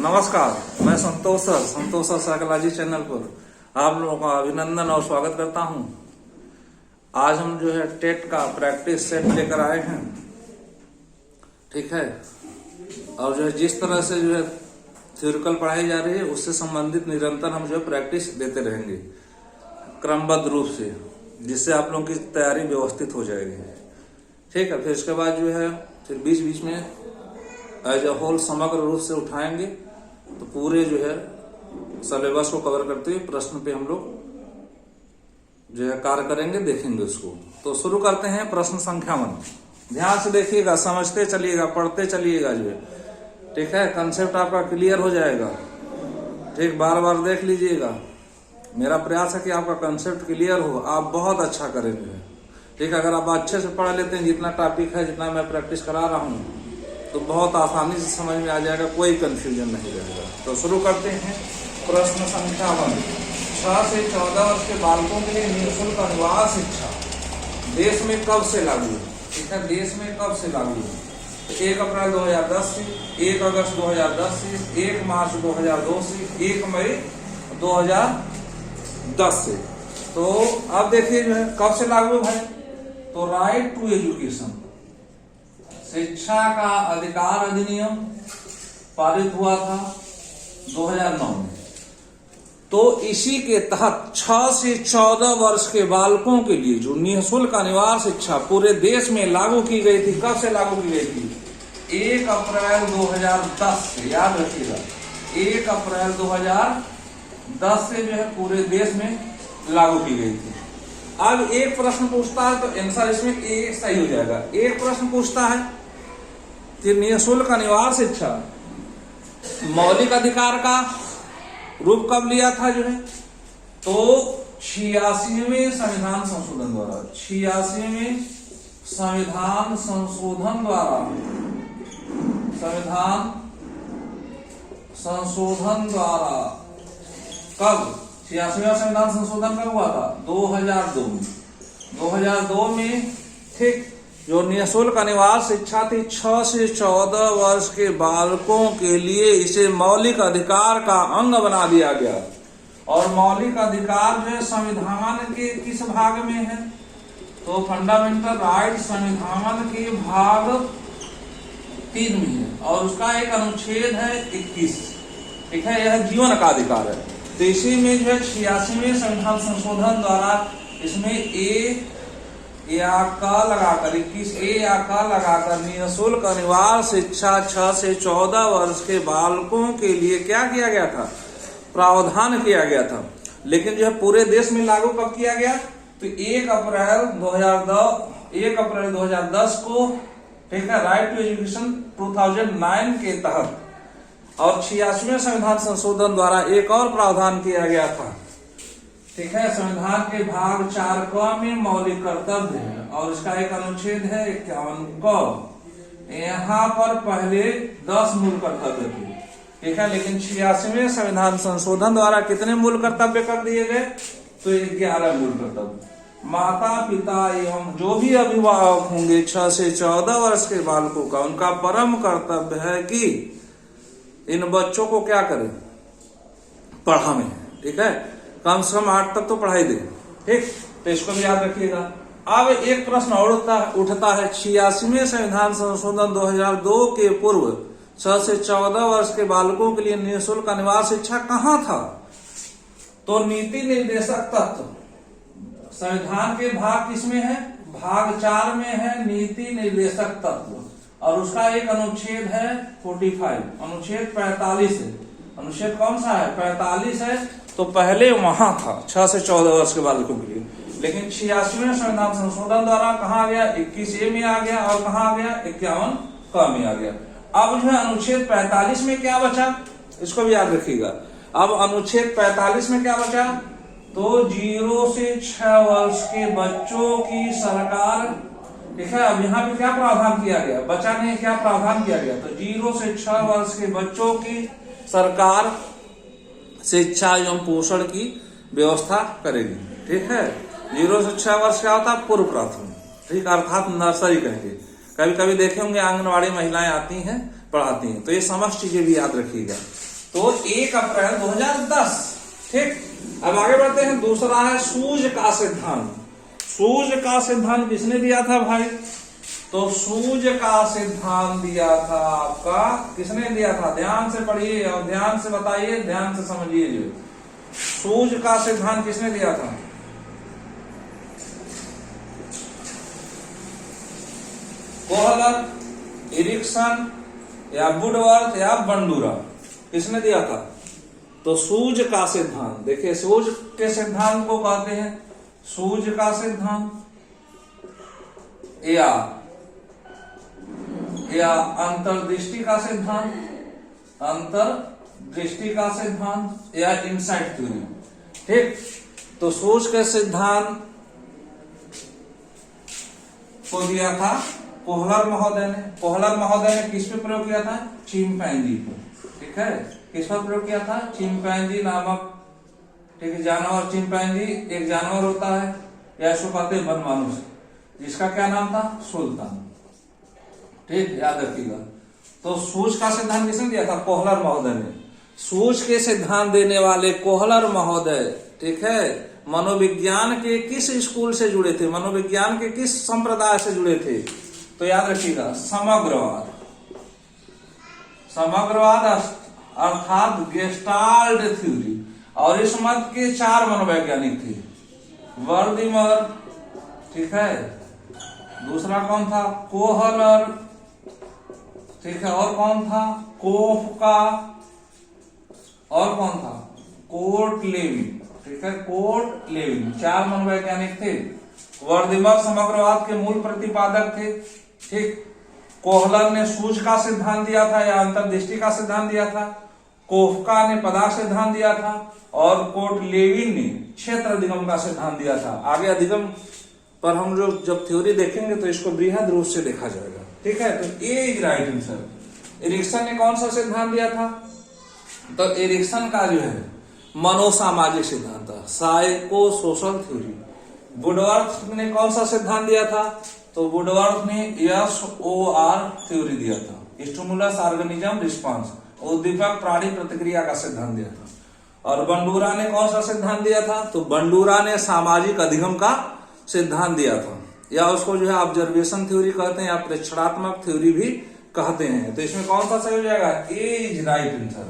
नमस्कार, मैं संतोष sir psychology channel पर आप लोगों का अभिनंदन और स्वागत करता हूं। आज हम जो है टेट का प्रैक्टिस सेट लेकर आए हैं, ठीक है। और जो है जिस तरह से जो है थ्योरिकल पढ़ाई जा रही है उससे संबंधित निरंतर हम जो है प्रैक्टिस देते रहेंगे क्रमबद्ध रूप से, जिससे आप लोगों की तैयारी व्यवस्थित हो जाएगी, ठीक है। फिर इसके बाद जो है फिर बीच बीच में एज ए होल समग्र रूप से उठाएंगे, तो पूरे जो है सिलेबस को कवर करते हुए प्रश्न पे हम लोग जो है कार्य करेंगे, देखेंगे उसको। तो शुरू करते हैं प्रश्न संख्या 1। ध्यान से देखिएगा, समझते चलिएगा, पढ़ते चलिएगा जो है, ठीक है। कंसेप्ट आपका क्लियर हो जाएगा, ठीक। बार बार देख लीजिएगा। मेरा प्रयास है कि आपका कंसेप्ट क्लियर हो, आप बहुत अच्छा करेंगे, ठीक है। अगर आप अच्छे से पढ़ लेते हैं, जितना टॉपिक है, जितना मैं प्रैक्टिस करा रहा हूँ, तो बहुत आसानी से समझ में आ जाएगा, कोई कंफ्यूजन नहीं रहेगा। तो शुरू करते हैं प्रश्न संख्या 1। 6 से 14 वर्ष के बालकों के लिए निःशुल्क अनिवार्य शिक्षा देश में कब से लागू है, ठीक है। देश में कब से लागू है? तो 1 अप्रैल 2010 से, 1 अगस्त 2010 से, 1 मार्च 2002 से, 1 मई 2010 से। तो अब देखिए जो है कब से लागू है भाई, तो राइट टू एजुकेशन, शिक्षा का अधिकार अधिनियम पारित हुआ था 2009 में। तो इसी के तहत 6 से 14 वर्ष के बालकों के लिए जो निःशुल्क अनिवार्य शिक्षा पूरे देश में लागू की गई थी, कब से लागू की गई थी? 1 अप्रैल 2010 से, याद रखिएगा, 1 अप्रैल 2010 से जो है पूरे देश में लागू की गई थी। अब एक प्रश्न पूछता है, तो आंसर इसमें ए सही हो जाएगा। एक प्रश्न पूछता है कि निःशुल्क अनिवार्य शिक्षा मौलिक अधिकार का रूप कब लिया था जो है, तो 86वें संविधान संशोधन द्वारा, 86वें संविधान संशोधन द्वारा, संविधान संशोधन द्वारा कब 86वां संविधान संशोधन कब हुआ था? 2002 में। 2002 में, ठीक। जो निःशुल्क अनिवार्य शिक्षा थी 6 से 14 वर्ष के बालकों के लिए, इसे मौलिक अधिकार का अंग बना दिया गया। और मौलिक अधिकार जो है संविधान के किस भाग में है? तो फंडामेंटल राइट संविधान के भाग 3 में है, और उसका एक अनुच्छेद है 21, ठीक है। यह जीवन का अधिकार है। तो इसी में जो है 86वें संविधान संशोधन द्वारा इसमें ए या का लगाकर, 21 ए या का लगाकर निःशुल्क अनिवार्य शिक्षा 6 से 14 वर्ष के बालकों के लिए क्या किया गया था? प्रावधान किया गया था। लेकिन जो है पूरे देश में लागू कब किया गया? तो 1 अप्रैल 2010 को, ठीक है, राइट टू एजुकेशन 2009 के तहत। और 86वें संविधान संशोधन द्वारा एक और प्रावधान किया गया था, ठीक है। संविधान के भाग 4 क में मौलिक कर्तव्य है, और इसका एक अनुच्छेद है 51 क। यहाँ पर पहले 10 मूल कर्तव्य थे, ठीक है। लेकिन 86वें संविधान संशोधन द्वारा कितने मूल कर्तव्य कर दिए गए? तो 11 मूल कर्तव्य। माता पिता एवं जो भी अभिभावक होंगे 6 से 14 वर्ष के बालकों का, उनका परम कर्तव्य है कि इन बच्चों को क्या करें? पढ़ावें, ठीक है। कम से कम 8 तक तो पढ़ाई दे, ठीक। तो इसको भी याद रखिएगा। अब एक प्रश्न और उठता है, 86वें संविधान संशोधन 2002 के पूर्व 6 से 14 वर्ष के बालकों के लिए निःशुल्क अनिवार्य शिक्षा कहाँ था? तो नीति निर्देशक तत्व संविधान के भाग किसमें है? भाग 4 में है, नीति निर्देशक तत्व। और उसका एक अनुच्छेद है 45, अनुच्छेद 45 है। अनुच्छेद कौन सा है? 45 है। तो पहले वहां था 6 से 14 वर्ष के बालकों के लिए, लेकिन 86वें संविधान संशोधन द्वारा कहा गया? 21 ए में आ गया, और कहा गया? 51 क में आ गया। अब जो है अनुच्छेद 45 में क्या बचा? इसको भी याद रखिएगा। अब अनुच्छेद 45 में क्या बचा? तो 0 से 6 वर्ष के बच्चों की सरकार, ठीक है। अब यहाँ पे क्या प्रावधान किया गया? बचा नहीं, क्या प्रावधान किया गया? तो 0 से 6 वर्ष के बच्चों की सरकार शिक्षा एवं पोषण की व्यवस्था करेगी, ठीक है। 0 से 6 वर्ष क्या होता है? पूर्व प्राथमिक, ठीक, अर्थात नर्सरी कहेंगे। कभी कभी देखे होंगे आंगनवाड़ी महिलाएं आती हैं, पढ़ाती हैं। तो ये समस्त चीजें भी याद रखिएगा। तो 1 अप्रैल 2010। ठीक, अब आगे बढ़ते हैं। दूसरा है सूझ का सिद्धांत। सूझ का सिद्धांत किसने दिया था भाई? तो सूझ का सिद्धांत दिया था आपका, किसने दिया था? ध्यान से पढ़िए और ध्यान से बताइए, ध्यान से समझिए। जो सूझ का सिद्धांत किसने दिया था? कोहलर, एरिक्सन या वुडवर्थ या बंडूरा, किसने दिया था? तो सूझ का सिद्धांत, देखिए सूझ के सिद्धांत को कहते हैं सूझ का सिद्धांत या अंतर्दृष्टि का सिद्धांत, अंतर्दृष्टि का सिद्धांत या इनसाइट थ्योरी। ठीक, तो सूझ के सिद्धांत को दिया था कोहलर महोदय ने। कोहलर महोदय ने किस पे प्रयोग किया था? चिंपैंजी पर। ठीक है, किस पर प्रयोग किया था? चिंपैंजी नामक, ठीक है, जानवर। चिंपैंजी एक जानवर होता है, या इसको कहते हैं वनमानुष, जिसका क्या नाम था? सुल्तान। ठीक, याद रखिएगा। तो सूझ का सिद्धांत किसने दिया था? कोहलर महोदय ने। सूझ के सिद्धांत देने वाले कोहलर महोदय, ठीक है, मनोविज्ञान के किस स्कूल से जुड़े थे? मनोविज्ञान के किस संप्रदाय से जुड़े थे? तो याद रखिएगा, समग्रवाद। समग्रवाद अर्थात गेस्टाल्ट थ्योरी। और इस मत के 4 मनोवैज्ञानिक थे। वर्दीमर, ठीक है, दूसरा कौन था? कोहलर, ठीक है, और कौन था? कोफका, और कौन था? कोर्टलेविन। ठीक है, कोर्टलेविन। 4 मनोवैज्ञानिक थे। वर्दीमर समग्रवाद के मूल प्रतिपादक थे। ठीक, कोहलर ने सूझ का सिद्धांत दिया था या अंतर्दृष्टि का सिद्धांत दिया था। कोफका ने पदार्थ सिद्धांत दिया था और कोर्टलेविन ने क्षेत्र अधिगम का सिद्धांत दिया था। आगे अधिगम पर हम लोग जब थ्योरी देखेंगे तो इसको बृहद रूप से देखा जाएगा। ठीक है, तो ए इज राइट आंसर। एरिक्सन ने कौन सा सिद्धांत दिया था? तो एरिक्सन का जो है मनोसामाजिक सिद्धांत था, साइको सोशल थ्योरी। वुडवर्थ ने कौन सा सिद्धांत दिया था? तो वुडवर्थ ने SOR थ्योरी दिया था, स्टिमुलस ऑर्गेनिज्म रिस्पांस, उद्दीपक प्राणी प्रतिक्रिया का सिद्धांत दिया था। और बंडूरा ने कौन सा सिद्धांत दिया था? तो बंडूरा ने सामाजिक अधिगम का सिद्धांत दिया था, या उसको जो है ऑब्जर्वेशन थ्योरी कहते हैं या प्रेक्षणात्मक थ्योरी भी कहते हैं। तो इसमें कौन सा सही हो जाएगा? ए इज राइट आंसर।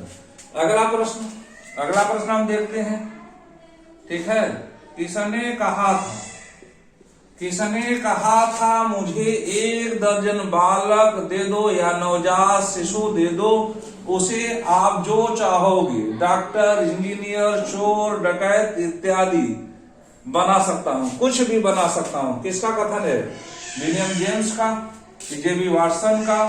अगला प्रश्न हम देखते हैं। ठीक है, किसने कहा था मुझे 1 दर्जन बालक दे दो या नवजात शिशु दे दो, उसे आप जो चाहोगे, डॉक्टर, इंजीनियर, चोर, डकैत इत्यादि बना सकता हूं, कुछ भी बना सकता हूं। किसका कथन है? विलियम जेम्स का, कि जेबी वाटसन का,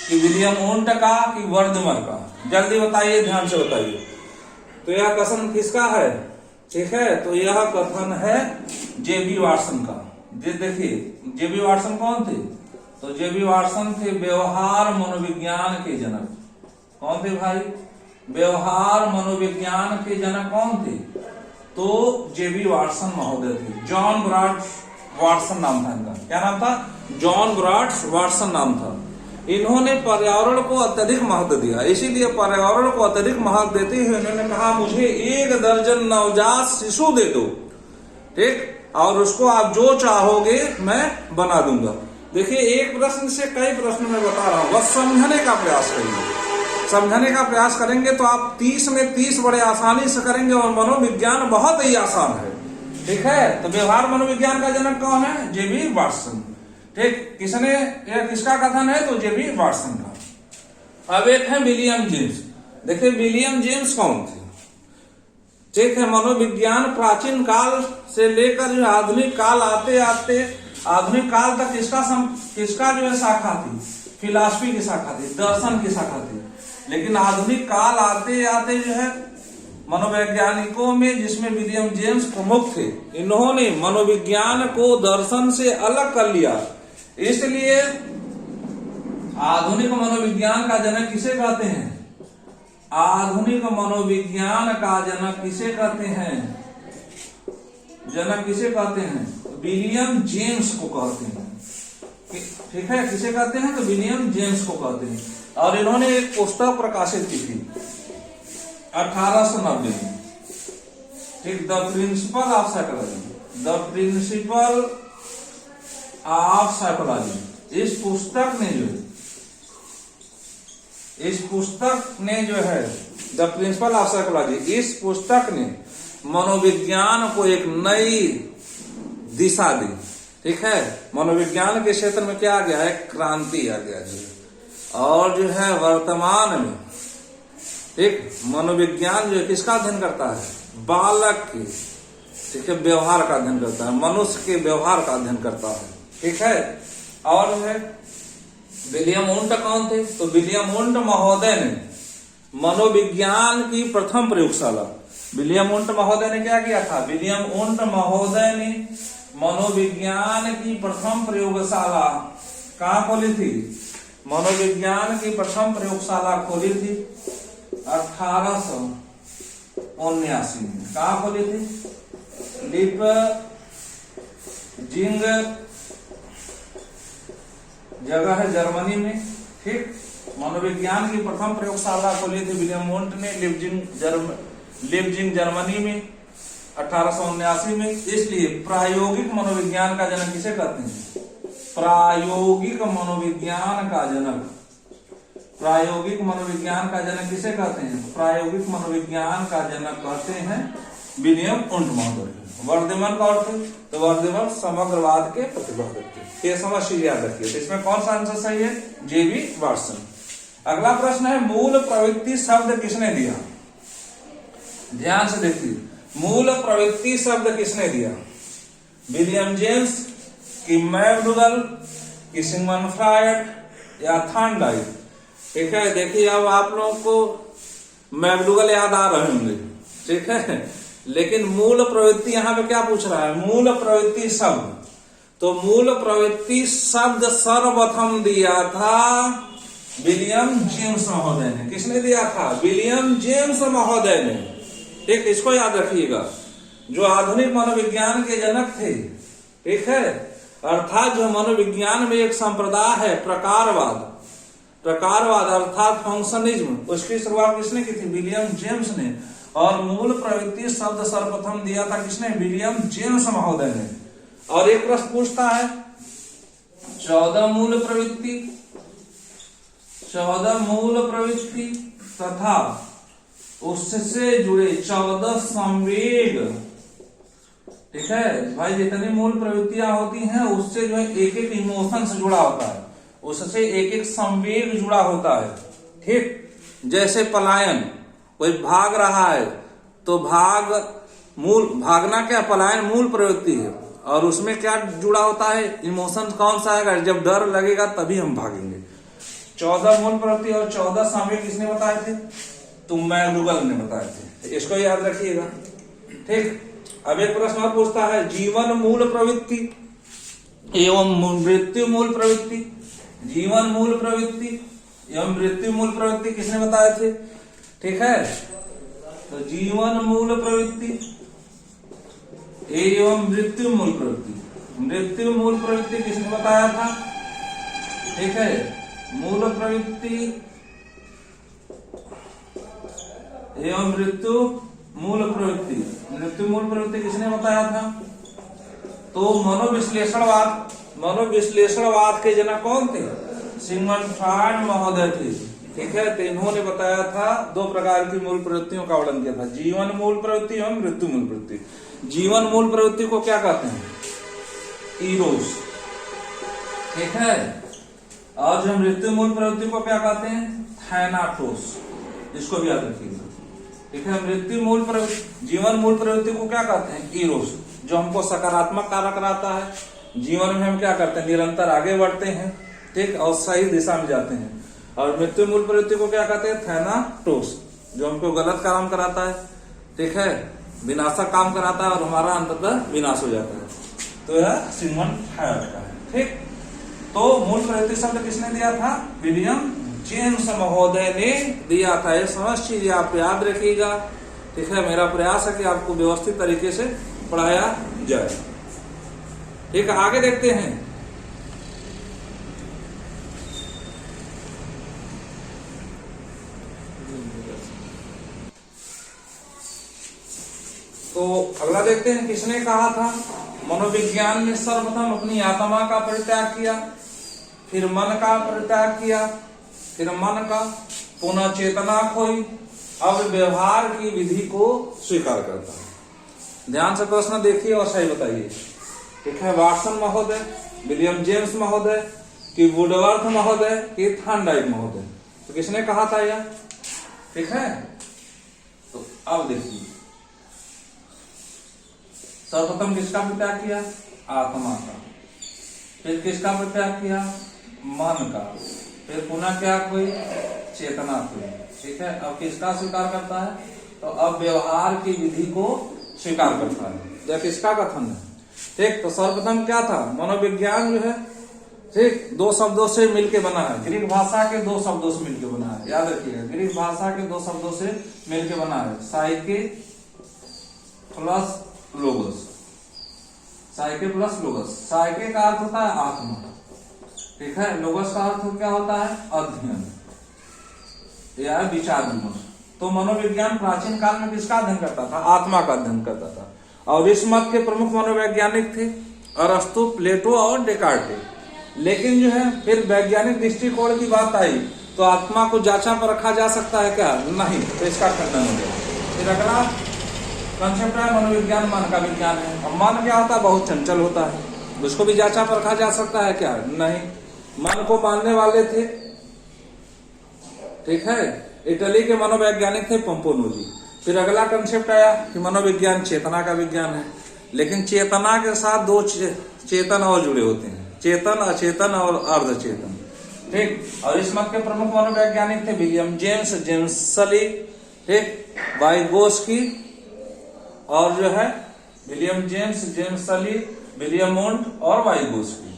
कि विलियम वुंट का, कि वर्दमर का? जल्दी बताइए, ध्यान से बताइए। तो यह कथन किसका है? ठीक है, तो यह कथन है जेबी वाटसन का। देखिए जेबी वाटसन कौन थे? तो जेबी वाटसन थे व्यवहार मनोविज्ञान के जनक। कौन थे भाई? व्यवहार मनोविज्ञान के जनक कौन थे? तो जेबी वाटसन महोदय थे। जॉन ब्राड वाटसन नाम था इनका। क्या नाम था? जॉन ब्राड वाटसन नाम था। इन्होंने पर्यावरण को अत्यधिक महत्व दिया, इसीलिए पर्यावरण को अत्यधिक महत्व देते हुए इन्होंने कहा मुझे 1 दर्जन नवजात शिशु दे दो, ठीक, और उसको आप जो चाहोगे मैं बना दूंगा। देखिए, एक प्रश्न से कई प्रश्न मैं बता रहा हूं, बस समझने का प्रयास करेंगे। समझने का प्रयास करेंगे तो आप 30 में 30 बड़े आसानी से करेंगे। और मनोविज्ञान बहुत ही आसान है। ठीक है, तो व्यवहार मनोविज्ञान का जनक कौन है? जेबी वाटसन। ठीक, किसका कथन है? तो जेबी वाटसन का। अब एक है विलियम जेम्स। देखिए विलियम जेम्स कौन थे? ठीक है, मनोविज्ञान प्राचीन काल से लेकर जो आधुनिक काल आते आते आधुनिक काल तक किसका जो है शाखा थी? फिलॉसफी की शाखा थी, दर्शन की शाखा थी। लेकिन आधुनिक काल आते आते जो है मनोवैज्ञानिकों में, जिसमें विलियम जेम्स प्रमुख थे, इन्होंने मनोविज्ञान को दर्शन से अलग कर लिया। इसलिए आधुनिक मनोविज्ञान का जनक किसे कहते हैं? आधुनिक मनोविज्ञान का जनक किसे कहते हैं? जनक किसे कहते हैं? विलियम जेम्स को कहते हैं। ठीक है, किसे कहते हैं? तो विलियम जेम्स को कहते हैं। और इन्होंने एक पुस्तक प्रकाशित की थी 1890 में, ठीक, the principle of psychology, the principle of psychology. इस पुस्तक ने जो है द प्रिंसिपल ऑफ साइकोलॉजी, इस पुस्तक ने मनोविज्ञान को एक नई दिशा दी, ठीक है। मनोविज्ञान के क्षेत्र में क्या आ गया है, क्रांति आ गया जी। और जो है वर्तमान में, ठीक, मनोविज्ञान जो है किसका अध्ययन करता है, बालक की, ठीक है, व्यवहार का अध्ययन करता है, मनुष्य के व्यवहार का अध्ययन करता है, ठीक है। और जो है विलियम वुंट कौन थे, तो विलियम वुंट महोदय ने मनोविज्ञान की प्रथम प्रयोगशाला, विलियम वुंट महोदय ने क्या किया था, विलियम वुंट महोदय ने मनोविज्ञान की प्रथम प्रयोगशाला कहाँ खोली थी, मनोविज्ञान की प्रथम प्रयोगशाला खोली थी 1879 में। कहाँ खोली थी, लिपजिंग जगह है जर्मनी में, ठीक। मनोविज्ञान की प्रथम प्रयोगशाला खोली थी विलियम वुंट ने लिपजिंग जर्मनी में 1879 में। इसलिए प्रायोगिक मनोविज्ञान का जनक किसे कहते हैं, प्रायोगिक मनोविज्ञान का जनक, प्रायोगिक मनोविज्ञान का जनक किसे कहते हैं, प्रायोगिक मनोविज्ञान का जनक कहते हैं विलियम वुंट महोदय। वर्धमान का अर्थ, तो वर्धमान समग्रवाद के प्रतिपादक थे। ये समझ याद रखिए। तो इसमें कौन सा आंसर सही है, जेबी वाटसन। अगला प्रश्न है मूल प्रवृत्ति शब्द किसने दिया, ध्यान से देखिए, मूल प्रवृत्ति शब्द किसने दिया, विलियम जेम्स कि मैकडूगल कि सिगमंड फ्रायड या थॉर्नडाइक, ठीक है। देखिए अब आप लोगों को मैकडूगल याद आ रहे होंगे, ठीक है, लेकिन मूल प्रवृत्ति यहाँ पे क्या पूछ रहा है, मूल प्रवृत्ति शब्द। तो मूल प्रवृत्ति शब्द सर्वप्रथम दिया था विलियम जेम्स महोदय ने। किसने दिया था, विलियम जेम्स महोदय ने, ठीक, इसको याद रखिएगा, जो आधुनिक मनोविज्ञान के जनक थे, ठीक है। अर्थात जो मनोविज्ञान में एक संप्रदाय है प्रकारवाद अर्थात फंक्शनिज्म, उसकी शुरुआत किसने की थी, विलियम जेम्स ने। और मूल प्रवृत्ति शब्द सर्वप्रथम दिया था किसने, विलियम जेम्स महोदय ने। और एक प्रश्न पूछता है 14 मूल प्रवृत्ति तथा उससे जुड़े 14 संवेग, ठीक है भाई। जितनी मूल प्रवृत्तियां होती हैं उससे जो है एक एक इमोशन से जुड़ा होता है, उससे एक एक संवेग जुड़ा होता है, ठीक। जैसे पलायन, कोई भाग रहा है तो भागना क्या, पलायन मूल प्रवृत्ति है, और उसमें क्या जुड़ा होता है, इमोशन कौन सा है, जब डर लगेगा तभी हम भागेंगे। 14 मूल प्रवृत्ति और 14 संवेग किसने बताए थे, तो मैकडूगल ने बताए थे, इसको याद रखिएगा, ठीक। अब एक प्रश्न और पूछता है जीवन मूल प्रवृत्ति एवं मृत्यु मूल प्रवृत्ति, जीवन मूल प्रवृत्ति एवं मृत्यु मूल प्रवृत्ति किसने बताए थे, ठीक है। तो जीवन मूल प्रवृत्ति एवं मृत्यु मूल प्रवृत्ति किसने बताया था, ठीक है। मूल प्रवृत्ति एवं मृत्यु मूल प्रवृत्ति किसने बताया था, तो मनोविश्लेषणवाद के जनक कौन थे, सिगमंड फ्रॉइड महोदय थे, ठीक है। तो इन्होंने बताया था 2 प्रकार की मूल प्रवृत्तियों का वर्णन किया था, जीवन मूल प्रवृत्ति एवं मृत्यु मूल प्रवृत्ति। जीवन मूल प्रवृत्ति को क्या कहते हैं, इरोस, ठीक है। और जो मृत्यु मूल प्रवृत्ति को क्या कहते हैं, थैनाटोस, इसको भी याद रखिएगा, ठीक है। जीवन मूल प्रवृत्ति को क्या कहते हैं, इरोस, जो हमको सकारात्मक कार्य कराता है, जीवन में हम क्या करते हैं, निरंतर आगे बढ़ते हैं, ठीक, और सही दिशा में जाते हैं। और मृत्यु मूल प्रवृत्ति को क्या कहते हैं, थैनाटोस, जो हमको गलत काम कराता है, ठीक है, विनाशक काम कराता है और हमारा अंततः विनाश हो जाता है। तो यह सिगमंड फ्रॉइड का है, ठीक। तो मूल प्रवृत्ति शब्द किसने दिया था, विलियम जेम्स महोदय ने दिया था। ये समझ चीज आप याद रखिएगा, ठीक है। मेरा प्रयास है कि आपको व्यवस्थित तरीके से पढ़ाया जाए, ठीक है। आगे देखते हैं तो अगला देखते हैं, किसने कहा था मनोविज्ञान ने सर्वप्रथम अपनी आत्मा का परित्याग किया, फिर मन का परित्याग किया, फिर मन का, पुनः चेतना खोई, अब व्यवहार की विधि को स्वीकार करता है। ध्यान से प्रश्न देखिए और सही बताइए। ठीक है, वाटसन महोदय, विलियम जेम्स महोदय, कि वुडवर्थ महोदय, कि थॉर्नडाइक महोदय? तो किसने कहा था यह? ठीक है, तो अब देखिए, सर्वप्रथम किसका परित्याग किया? आत्मा का। फिर किसका परित्याग किया? मन का। फिर पुनः क्या कोई? चेतना कोई। ठीक है, अब किसका स्वीकार करता है? तो अब व्यवहार की विधि को स्वीकार करता है। यह किसका कथन है? ठीक, तो सर्वप्रथम क्या था? मनोविज्ञान जो है, ठीक, दो शब्दों से मिलके बना है। ग्रीक भाषा के दो शब्दों से मिलके बना है, याद रखिएगा। ग्रीक भाषा के दो शब्दों से मिलके बना है, psyche plus logos. Psyche plus logos. साइके का अर्थ होता है आत्मा, ठीक है। लोगस का अर्थ क्या होता है? अध्ययन या विचार विमर्श। तो मनोविज्ञान प्राचीन काल में किसका अध्ययन करता था? आत्मा का अध्ययन करता था। और इस मत के प्रमुख मनोवैज्ञानिक थे अरस्तु, प्लेटो और डेकार्टे। लेकिन जो है फिर वैज्ञानिक दृष्टिकोण की बात आई तो आत्मा को जांचा पर रखा जा सकता है क्या? नहीं, तो इसका खंडन हो गया। फिर अगला कंसेप्ट है मनोविज्ञान मन का विज्ञान है। और मन क्या होता है? बहुत चंचल होता है, उसको भी जांचा पर रखा जा सकता है क्या? नहीं। मन को मानने वाले थे, ठीक है, इटली के मनोवैज्ञानिक थे पंपोनोजी। फिर अगला कंसेप्ट आया कि मनोविज्ञान चेतना का विज्ञान है, लेकिन चेतना के साथ दो चेतन और जुड़े होते हैं, चेतन, अचेतन और अर्धचेतन। ठीक, और इस मत के प्रमुख मनोवैज्ञानिक थे विलियम जेम्स, जेम्स सली, ठीक, वाइगोस्की, और जो है विलियम जेम्स, जेम्स सली, विलियम मोंट और वाइगोस्की।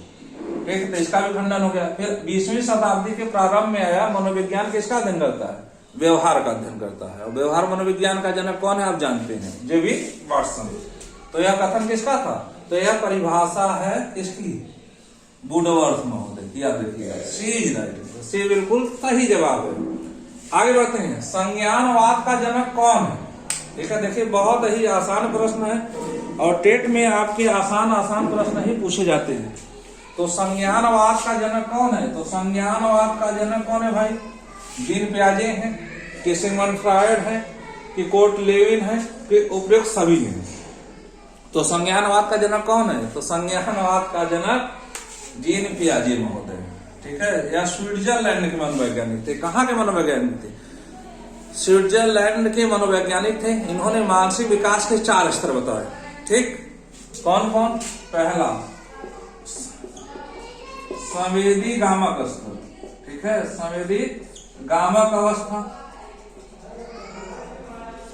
ठीक, तो इसका भी खंडन हो गया। फिर 20वीं शताब्दी के प्रारंभ में आया मनोविज्ञान किसका अध्ययन करता है? व्यवहार का अध्ययन करता है। और व्यवहार मनोविज्ञान का जनक कौन है? आप जानते हैं, जेवी वाटसन। तो यह कथन किसका था? तो यह परिभाषा है किसकी? वुडवर्थ महोदय की, याद रखिएगा। सी इज राइट, सी बिल्कुल सही जवाब है। आगे बढ़ते हैं, संज्ञानवाद का जनक कौन है? ठीक है, देखिए बहुत ही आसान प्रश्न है और टेट में आपके आसान प्रश्न ही पूछे जाते हैं। तो संज्ञानवाद का जनक कौन है? तो संज्ञानवाद का जनक कौन है भाई? जीन पियाजे हैं, कि सिगमंड फ्रायड है, कि कोर्ट लेविन है, कि उपयुक्त सभी हैं? तो संज्ञानवाद का जनक कौन है? तो संज्ञानवाद का जनक जीन पियाजे महोदय। ठीक है, या स्विट्जरलैंड के मनोवैज्ञानिक थे। कहाँ के मनोवैज्ञानिक थे? स्विट्जरलैंड के मनोवैज्ञानिक थे। इन्होंने मानसिक विकास के 4 स्तर बताए। ठीक, कौन कौन? पहला संवेदी गामक स्तर, ठीक है, संवेदी गामक अवस्था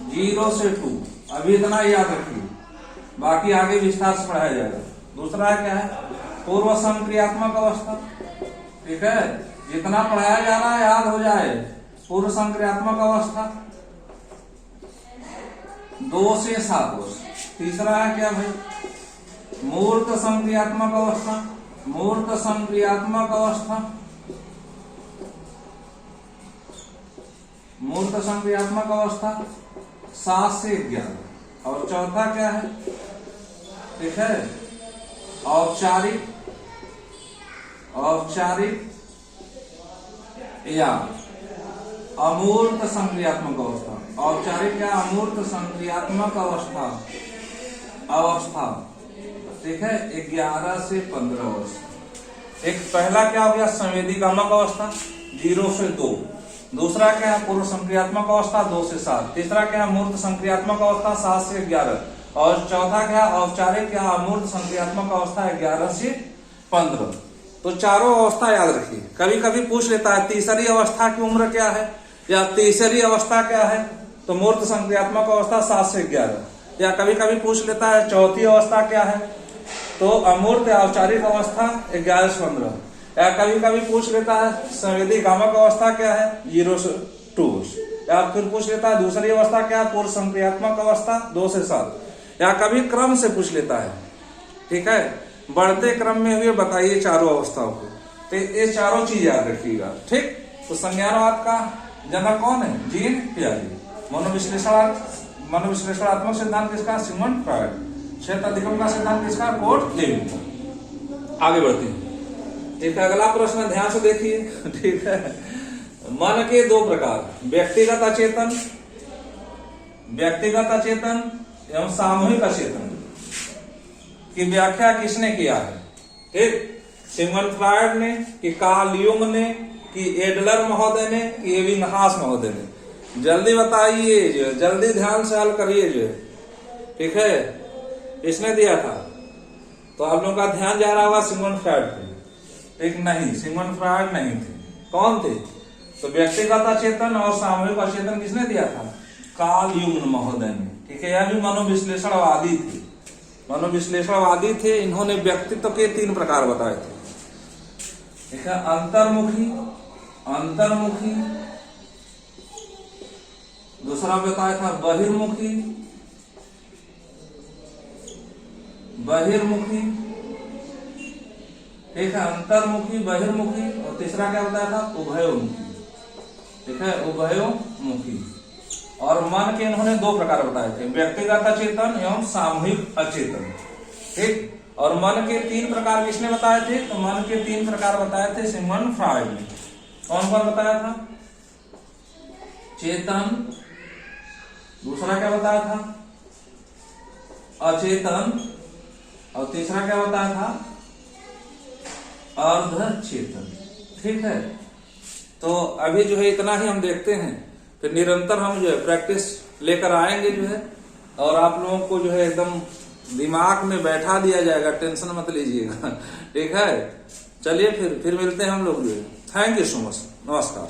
0 से 2। अभी इतना याद रखिए, बाकी आगे विस्तार से पढ़ाया जाएगा। दूसरा क्या है? पूर्व संक्रियात्मक अवस्था, ठीक है, जितना पढ़ाया जा रहा है याद हो जाए। पूर्व संक्रियात्मक अवस्था 2 से 7 वर्ष। तीसरा है क्या भाई? मूर्त संक्रियात्मक अवस्था, मूर्त संक्रियात्मक अवस्था, मूर्त संक्रियात्मक अवस्था 7 से 11। और चौथा क्या है? ठीक है, औपचारिक, औपचारिक या अमूर्त संक्रियात्मक अवस्था। औपचारिक या अमूर्त संक्रियात्मक अवस्था, अवस्था, ठीक है, 11 से 15 वर्ष। एक पहला क्या हो गया? संवेदी गामक अवस्था 0 से 2। दूसरा क्या है? पूर्व संक्रियात्मक अवस्था 2 से 7। तीसरा क्या है? मूर्त संक्रियात्मक अवस्था 7 से 11। और चौथा क्या? औपचारिक या अमूर्त संक्रियात्मक अवस्था 11 से 15। तो चारों अवस्था याद रखिए। कभी कभी पूछ लेता है तीसरी अवस्था की उम्र क्या है, या तीसरी अवस्था क्या है? तो मूर्त संक्रियात्मक अवस्था 7 से 11। या कभी कभी पूछ लेता है चौथी अवस्था क्या है, तो अमूर्त या औपचारिक अवस्था 11 से 15। या कभी कभी पूछ लेता है संवेदी गामक अवस्था क्या है, 0 से 2। या फिर पूछ लेता है दूसरी अवस्था क्या है, पूर्व संक्रियात्मक अवस्था 2 से 7। या कभी क्रम से पूछ लेता है, ठीक है, बढ़ते क्रम में हुए बताइए चारों अवस्थाओं को। तो ये चारों चीज याद रखिएगा। ठीक, तो संज्ञानवाद का जनक कौन है? जीन पियाजे। मनोविश्लेषणात्मक सिद्धांत किसका? Sigmund Freud. क्षेत्र अधिगम का सिद्धांत किसका? Kurt Lewin. आगे बढ़ते हैं। ठीक है, अगला प्रश्न ध्यान से देखिए। ठीक है, मन के दो प्रकार, व्यक्तिगत अचेतन एवं सामूहिक अचेतन की व्याख्या किसने किया है? ठीक, सिगमंड फ्रॉइड ने, कि कार्ल युंग ने, कि एडलर महोदय ने, कि एबिंगहास महोदय ने? जल्दी बताइए, जो जल्दी ध्यान से हल करिए जो। ठीक है, इसने दिया था तो आप लोगों का ध्यान जा रहा होगा सिगमंड फ्रॉइड पे। ठीक, नहीं, सिगमंड फ्रॉइड नहीं थे। कौन थे? तो व्यक्तिगत अचेतन और सामूहिक अचेतन किसने दिया था? कार्ल युंग महोदय ने। ठीक है, यह भी मनोविश्लेषणवादी थे। इन्होंने व्यक्तित्व के 3 प्रकार बताए थे। ठीक है, अंतर्मुखी, दूसरा बताया था बहिर्मुखी, ठीक है, अंतर्मुखी, बहिर्मुखी, और तीसरा क्या बताया था? उभयोमुखी। ठीक है, उभयोमुखी। और मन के इन्होंने 2 प्रकार बताए थे, व्यक्तिगत अचेतन एवं सामूहिक अचेतन। ठीक, और मन के 3 प्रकार किसने बताए थे? तो मन के 3 प्रकार बताए थे सिगमंड फ्रॉइड ने। कौन कौन बताया था? चेतन, दूसरा क्या बताया था? अचेतन, और तीसरा क्या बताया था? अर्धचेतन। ठीक है, तो अभी जो है इतना ही हम देखते हैं, फिर निरंतर हम जो है प्रैक्टिस लेकर आएंगे जो है, और आप लोगों को जो है एकदम दिमाग में बैठा दिया जाएगा, टेंशन मत लीजिएगा। ठीक है, चलिए फिर मिलते हैं हम लोग जो है। थैंक यू सो मच, नमस्कार।